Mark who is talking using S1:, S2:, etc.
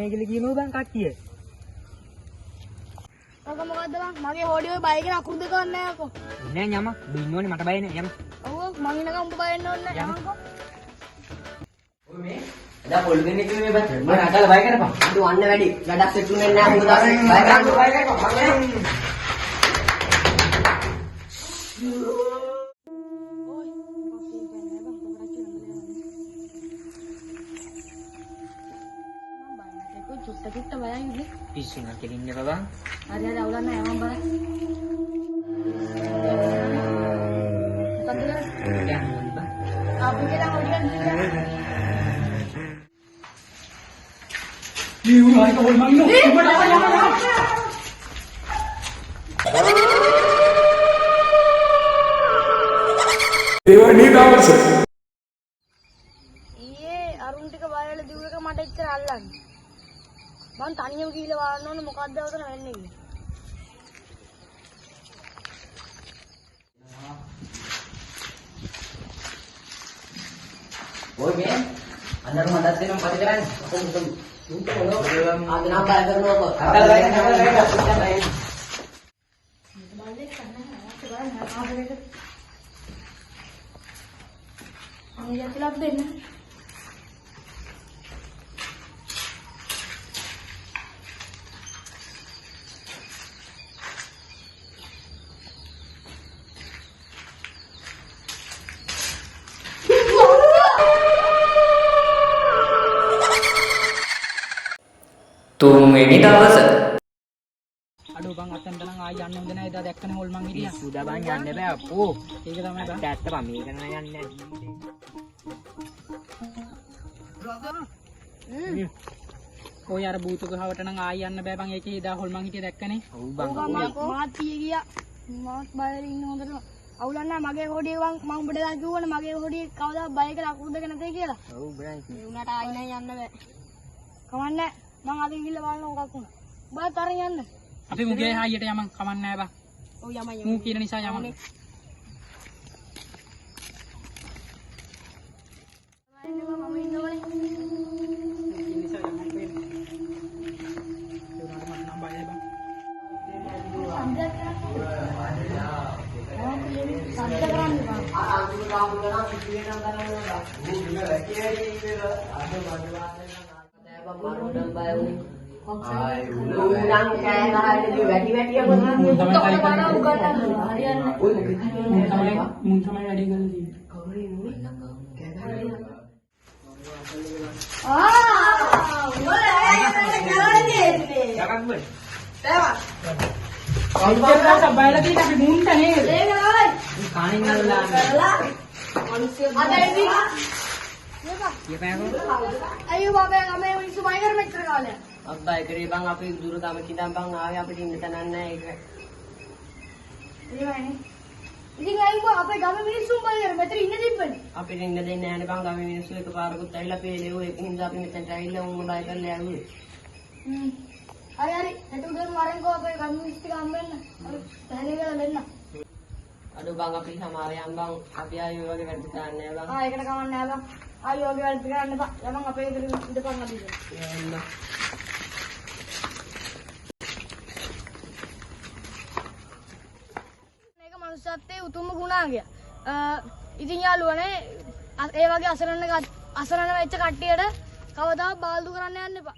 S1: නැහැ කියලා කියනවා බං කට්ටිය.
S2: ඔක මොකද්ද බං? මගේ හොඩිය ඔය බයි එකේ අකුරු දෙක ගන්න නැහැ අකෝ.
S1: නෑ යම. ඔබ ඉන්නෝනේ මට බය නෑ යම.
S2: ඔව් මං ඉන්නකම් උඹ බය වෙන්න ඕනේ නැහැ යමකෝ.
S3: ඔය මේ එදා පොල් දෙන්නේ කිව්වේ මේ පැත්තට. මම අකල බය කරපන්. අද වන්න වැඩි. වැඩක් සෙට් වෙන්නේ නැහැ මුදල්. බය කරන්න.
S2: චුට්ට බයයි ඉන්නේ.
S1: පිස්සු නක් කෙලින්නේ බබා.
S2: හරි හරි අවුලක් නැහැ මම බලන්න. මොකද?
S1: යන්න බං.
S2: අපි කියලා හොඩියක් දිගා.
S1: මේ උනායි කොල් මං නෝ.
S4: දෙවනි දවස
S2: ඊයේ අරුන් ටික බයවල දිව් එක මට එච්චර අල්ලන්නේ. මං තනියම ගිහලා බලන්න ඕනේ මොකක්ද අවතන වෙන්නේ කියලා.
S3: ඔය මේ අnder මඩත් දෙනම් පද කරන්නේ. අපෝ මුත ආද නම් බය කරනවා කො. අකල බය කරනවා.
S2: බලන්නේ කන්න ආවද? අනිත් යතිලා දෙන්න.
S3: තුන්වෙනි දවස
S1: අඩෝ බං අතෙන්ට නම් ආයි යන්න හොඳ නැහැ. එදා දැක්කනේ හොල් මං හිටියා. සුදා බං යන්න බෑ අපෝ. ඒක තමයි බං. ඇත්ත බං මේක නෑ යන්නේ නැහැ. ඔය අර බූතු ගහවට නම් ආයි යන්න බෑ බං. ඒකේ එදා හොල් මං හිටියා දැක්කනේ. ඔව් බං.
S2: මාත් ගියා. මාත් බයල ඉන්න හොඳට. අවුලක් නැහැ මගේ හොඩිය මම උඹට දා කිව්වනේ මගේ හොඩිය කවදා බය කියලා අකුරු දෙක නැතේ කියලා.
S1: ඔව් බං.
S2: ඒ උනාට ආයි නෑ යන්න බෑ. කමන්නේ මං අද ගිහලා බලන්න මොකක් වුණා. බය තරන් යන්න.
S1: අපි මුගේ හායියට යමන් කමන්නේ නැහැ බං.
S2: ඔව් යමයි.
S1: මූ කියන නිසා යමන්.
S2: මම ඉන්නවනේ. අයියෝ බබා ගමේ මිනිස්සු බය කර මෙච්චර කාලයක්.
S3: අබ්බයි කරේ බං අපි දුර ගමකින් ඉඳන් බං ආවේ අපිට ඉන්න තැනක් නැහැ ඒක.
S2: එහෙමයි. ඉතින් අයියෝ අපේ ගමේ මිනිස්සුන් බය කර මෙතන ඉන්න තිබ්බනේ.
S3: අපිට ඉන්න දෙන්නේ නැහැ නේ බං ගමේ මිනිස්සු එකපාරකුත් ඇවිල්ලා පේලෙවෝ ඒකින් හින්දා අපි මෙතනට ඇවිල්ලා උන් බය කරලා ආවේ.
S2: හරි හරි. හෙට උදේම වරෙන්කෝ අපේ ගමේ මිනිස්සු ටික හම්බෙන්න. හරි. තැනෙලා දෙන්න.
S3: අඩෝ බං අපි සමාවෙන් බං අපි ආයේ ඔය වගේ වැඩ කරන්නේ නැහැ බං.
S2: ඒකට කවන්නේ නැහැ බං. අයියෝ ඔගේ වැඩ කරන්න එපා. යමන් අපේ ගෙදර ඉඳපන් අදින්න. මේක මනුස්සත්වයේ උතුම්ම ගුණාංගය. ඉතින් යාළුවනේ ඒ වගේ අසරණ වෙච්ච කට්ටියට කවදාවත් බාල්දු කරන්න යන්න එපා.